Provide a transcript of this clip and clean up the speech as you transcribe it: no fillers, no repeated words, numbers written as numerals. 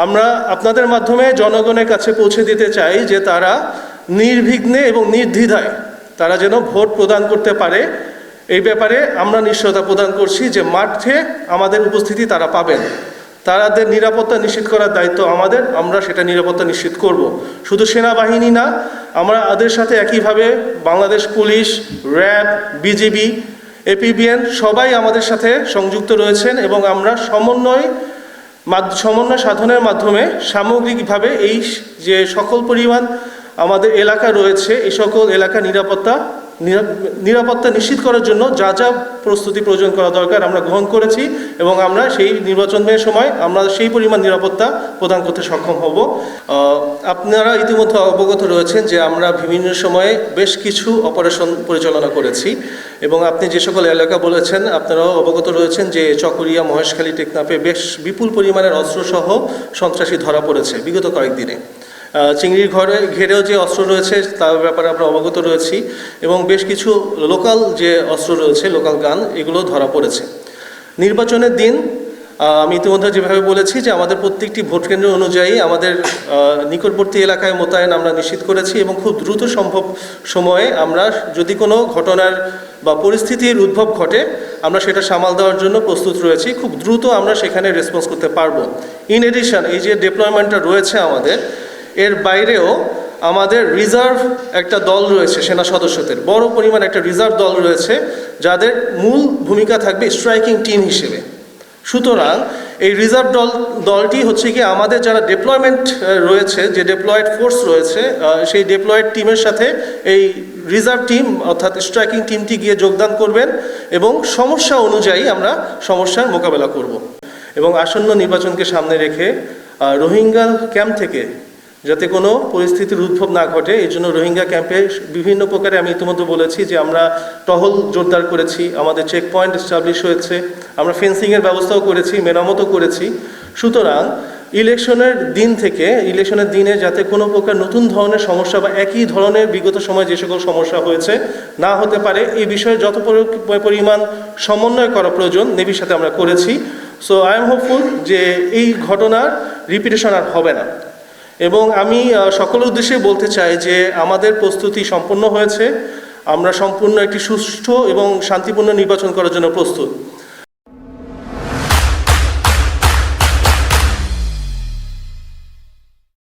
আমরা আপনাদের মাধ্যমে জনগণের কাছে পৌঁছে দিতে চাই যে তারা নির্বিঘ্নে এবং নির্দ্বিধায় তারা যেন ভোট প্রদান করতে পারে। এই ব্যাপারে আমরা নিশ্চয়তা প্রদান করছি যে মাঠে আমাদের উপস্থিতি তারা পাবেন। তাদের নিরাপত্তা নিশ্চিত করার দায়িত্ব আমাদের, আমরা সেটা নিরাপত্তা নিশ্চিত করব। শুধু সেনাবাহিনী না, আমরা ওদের সাথে একইভাবে Bangladesh police, RAB, BGB, APBN সবাই আমাদের সাথে সংযুক্ত রয়েছেন এবং আমরা সমন্বয় সাধনের মাধ্যমে সামগ্রিকভাবে এই যে সকল পরিমাণ আমাদের এলাকা রয়েছে এই সকল এলাকা নিরাপত্তা নিশ্চিত করার জন্য যা যা প্রস্তুতি প্রয়োজন করা দরকার আমরা গ্রহণ করেছি এবং আমরা সেই নির্বাচনের সময় আমরা সেই পরিমাণ নিরাপত্তা প্রদান করতে সক্ষম হব। আপনারা ইতিমধ্যে অবগত রয়েছেন যে আমরা বিভিন্ন সময়ে বেশ কিছু অপারেশন পরিচালনা করেছি এবং আপনি যে সকল এলাকা বলেছেন আপনারাও অবগত রয়েছেন যে চকরিয়া, মহেশখালী, টেকনাফে বেশ বিপুল পরিমাণের অস্ত্রসহ সন্ত্রাসী ধরা পড়েছে বিগত কয়েকদিনে। চিংড়ির ঘেরেও যে অস্ত্র রয়েছে তার ব্যাপারে আমরা অবগত রয়েছি এবং বেশ কিছু লোকাল যে অস্ত্র রয়েছে, লোকাল গান, এগুলো ধরা পড়েছে। নির্বাচনের দিন আমি ইতিমধ্যে যেভাবে বলেছি যে আমাদের প্রত্যেকটি ভোট কেন্দ্র অনুযায়ী আমাদের নিকটবর্তী এলাকায় মোতায়েন আমরা নিশ্চিত করেছি এবং খুব দ্রুত সম্ভব সময়ে আমরা যদি কোনো ঘটনার বা পরিস্থিতির উদ্ভব ঘটে আমরা সেটা সামাল দেওয়ার জন্য প্রস্তুত রয়েছি। খুব দ্রুত আমরা সেখানে রেসপন্স করতে পারবো। ইন এডিশন এই যে ডিপ্লয়মেন্টটা রয়েছে আমাদের, এর বাইরেও আমাদের রিজার্ভ একটা দল রয়েছে, সেনা সদস্যদের বড় পরিমাণ একটা রিজার্ভ দল রয়েছে যাদের মূল ভূমিকা থাকবে স্ট্রাইকিং টিম হিসেবে। সুতরাং এই রিজার্ভ দলটি হচ্ছে কি আমাদের যারা ডিপ্লয়মেন্ট রয়েছে, যে ডিপ্লয়েড ফোর্স রয়েছে, সেই ডিপ্লয়েড টিমের সাথে এই রিজার্ভ টিম অর্থাৎ স্ট্রাইকিং টিমটি গিয়ে যোগদান করবেন এবং সমস্যা অনুযায়ী আমরা সমস্যার মোকাবেলা করব। এবং আসন্ন নির্বাচনকে সামনে রেখে রোহিঙ্গা ক্যাম্প থেকে যাতে কোনো পরিস্থিতির উদ্ভব না ঘটে এই জন্য রোহিঙ্গা ক্যাম্পে বিভিন্ন প্রকারে আমি ইতিমধ্যে বলেছি যে আমরা টহল জোরদার করেছি, আমাদের চেক পয়েন্ট এস্টাবলিশ হয়েছে, আমরা ফেন্সিংয়ের ব্যবস্থাও করেছি, মেরামতও করেছি। সুতরাং ইলেকশনের দিনে যাতে কোনো প্রকার নতুন ধরনের সমস্যা বা একই ধরনের বিগত সময় যে সকল সমস্যা হয়েছে না হতে পারে এই বিষয়ে যত পরিমাণ সমন্বয় করা প্রয়োজন নেভির সাথে আমরা করেছি। সো আই এম হোপফুল যে এই ঘটনার রিপিটেশন আর হবে না এবং আমি সকলের উদ্দেশ্যে বলতে চাই যে আমাদের প্রস্তুতি সম্পন্ন হয়েছে। আমরা সম্পূর্ণ একটি সুষ্ঠু এবং শান্তিপূর্ণ নির্বাচন করার জন্য প্রস্তুত।